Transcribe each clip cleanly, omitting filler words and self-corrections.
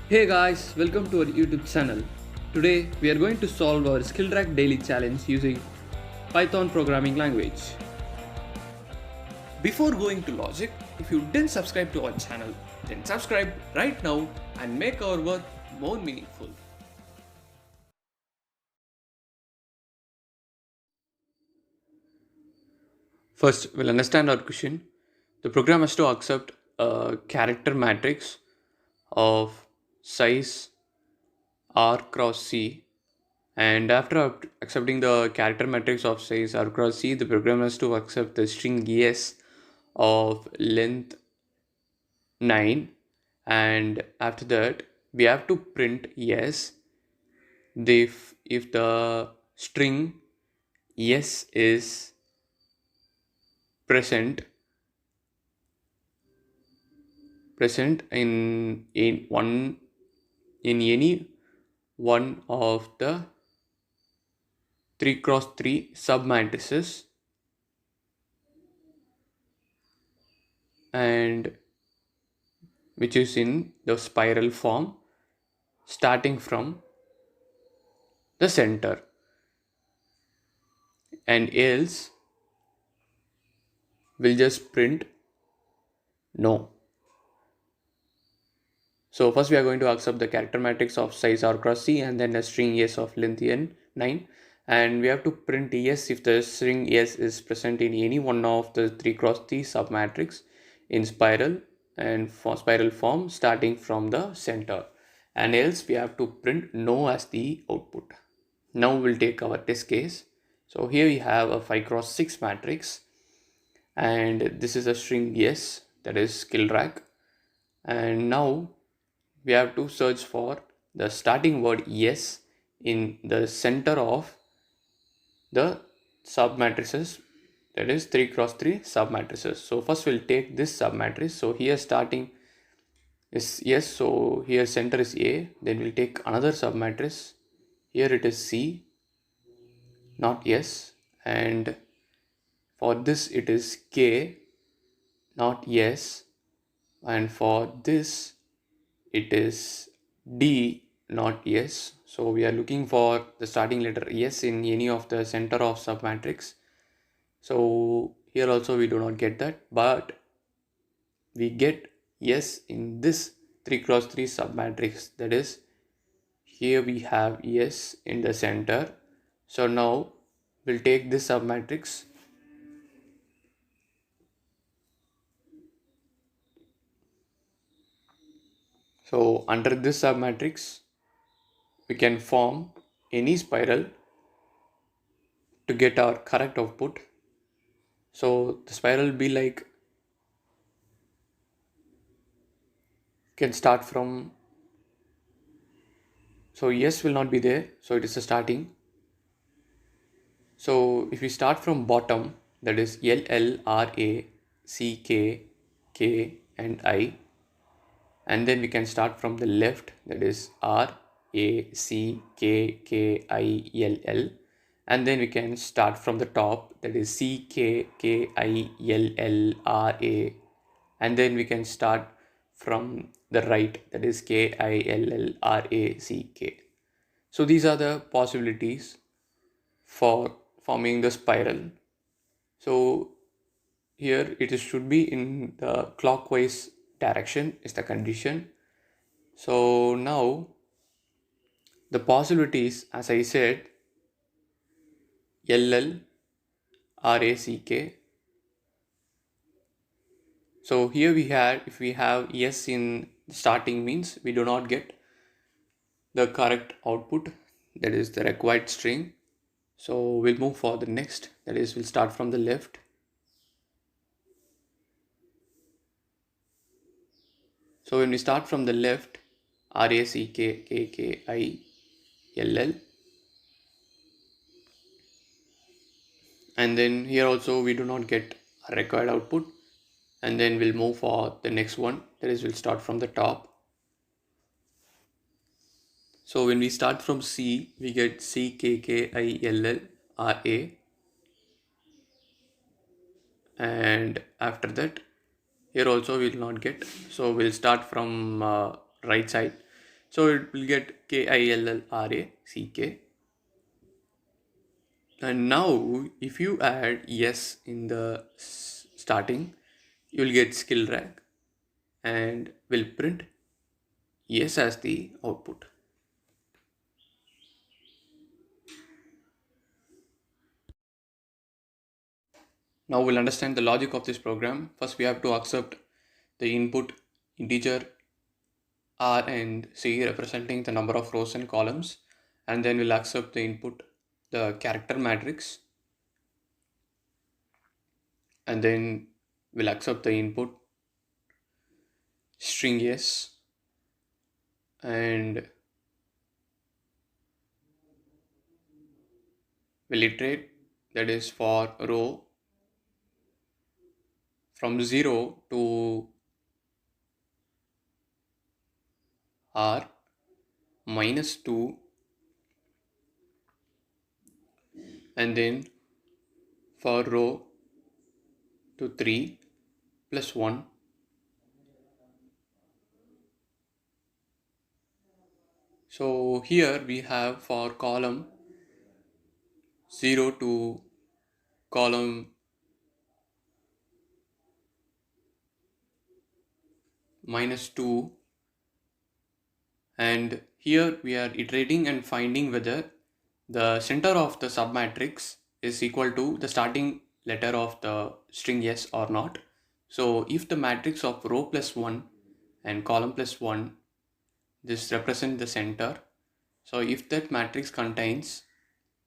Hey guys, welcome to our YouTube channel. Today we are going to solve our Skillrack daily challenge using Python programming language. Before going to logic, if you didn't subscribe to our channel, then subscribe right now and make our work more meaningful. First, we'll understand our question. The program has to accept a character matrix of size R cross C, and after accepting the character matrix of size R cross C, the program has to accept the string yes of length 9, and after that we have to print yes if the string yes is present in any one of the 3 cross 3 submatrices, and which is in the spiral form starting from the center, and else we'll just print no. So first we are going to accept the character matrix of size R cross C and then a string yes of length n 9, and we have to print yes if the string yes is present in any one of the 3 cross 3 submatrix in spiral and for spiral form starting from the center, and else we have to print no as the output. Now we'll take our test case. So here we have a 5 cross 6 matrix, and this is a string yes, that is Skillrack, and now we have to search for the starting word yes in the center of the submatrices, that is 3 cross 3 submatrices. So first we'll take this submatrix. So here starting is yes, so here center is A. Then we'll take another submatrix. Here it is C, not yes, and for this it is K, not yes, and for this it is D, not yes. So we are looking for the starting letter yes in any of the center of submatrix. So here also we do not get that, but we get yes in this 3 cross 3 submatrix, that is here we have yes in the center. So now we'll take this submatrix. So under this submatrix we can form any spiral to get our correct output. So the spiral will be like, can start from, so yes will not be there, so it is a starting. So if we start from bottom, that is L L R A C K K and I, and then we can start from the left, that is R A C K K I L L, and then we can start from the top, that is C K K I L L R A, and then we can start from the right, that is K I L L R A C K. So these are the possibilities for forming the spiral. So here should be in the clockwise direction is the condition. So now the possibilities, as I said, L L R A C K. So here we had, if we have yes in starting, means we do not get the correct output, that is the required string. So we'll move for the next, that is we'll start from the left. So when we start from the left, R A C K K K I L L, and then here also we do not get a required output, and then we'll move for the next one, that is we'll start from the top. So when we start from C, we get C K K I L L R A, and after that here also we will not get, so we'll start from right side, So it will get Killrack. And now if you add yes in the starting, you will get Skillrack and will print yes as the output. Now we'll understand the logic of this program. First we have to accept the input integer R and C representing the number of rows and columns, and then we'll accept the input the character matrix, and then we'll accept the input string yes, and we'll iterate, that is for row from 0 to R minus 2, and then for row to 3 plus 1. So here we have for column 0 to column minus 2, and here we are iterating and finding whether the center of the submatrix is equal to the starting letter of the string yes or not. So if the matrix of row plus 1 and column plus 1, this represent the center. So if that matrix contains,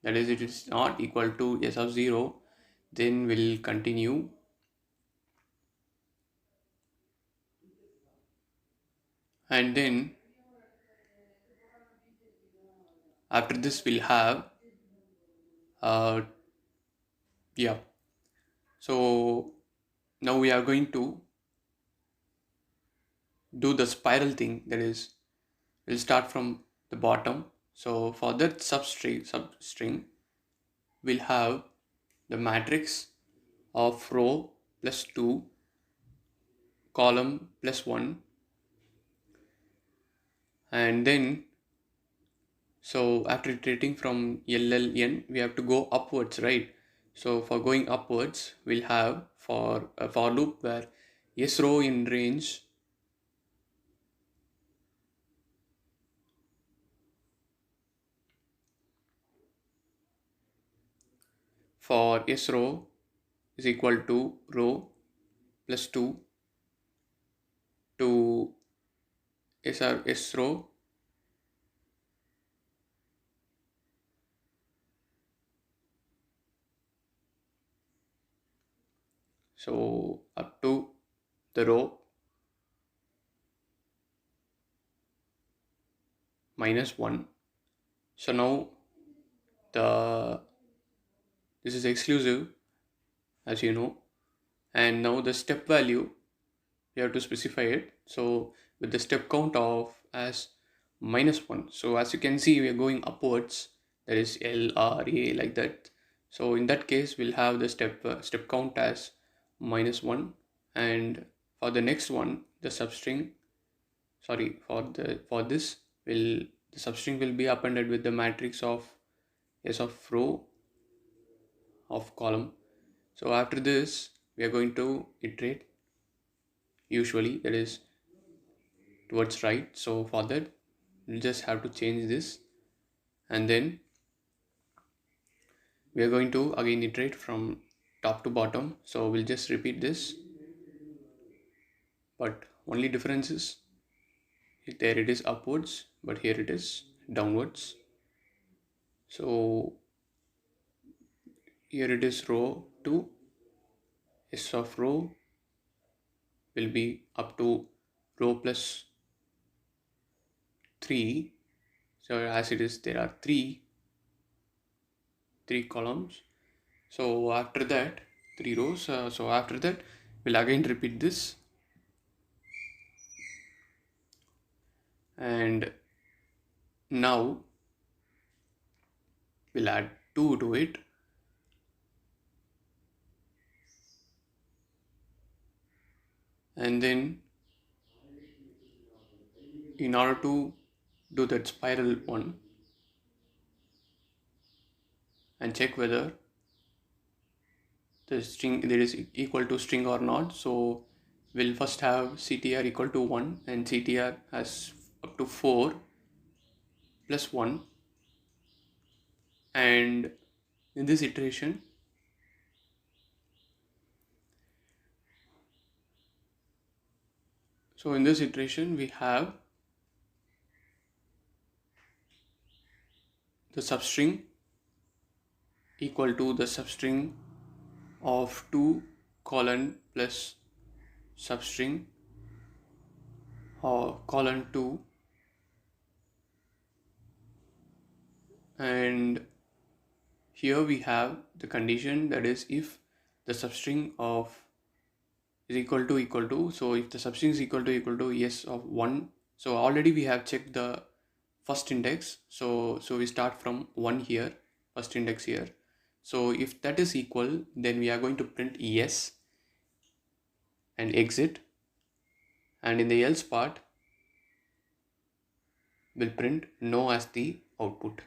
that is, it is not equal to s of 0, then we'll continue, and then after this we'll have yeah, so now we are going to do the spiral thing, that is, we'll start from the bottom. So for that substring we'll have the matrix of row plus 2, column plus 1, and then so after iterating from LLN we have to go upwards, right? So for going upwards we'll have for a for loop where yes row in range for yes row is equal to row plus 2 to S row so up to the row minus 1. So now the this is exclusive, as you know, and now the step value you have to specify it. So with the step count of as minus 1, so as you can see we are going upwards, that is LRA like that. So in that case we'll have the step count as minus 1, and for the next one the substring, sorry, for this will the substring will be appended with the matrix of s of row of column. So after this we are going to iterate usually, that is towards right. So for that we'll just have to change this, and then we are going to again iterate from top to bottom. So we'll just repeat this, but only difference is there it is upwards, but here it is downwards. So here it is row 2, s of row will be up to row plus 3. So as it is there are three columns, so after that 3 rows, so after that we'll again repeat this, and now we'll add 2 to it, and then in order to do that spiral one and check whether the string there is equal to string or not. So we'll first have CTR equal to 1 and CTR has up to 4 plus 1, and in this iteration we have the substring equal to the substring of 2 colon plus substring or colon 2, and here we have the condition, that is if the substring of is equal to, so if the substring is equal to yes of 1, so already we have checked the first index, so we start from 1 here, first index here. So if that is equal, then we are going to print yes and exit, and in the else part we'll print no as the output.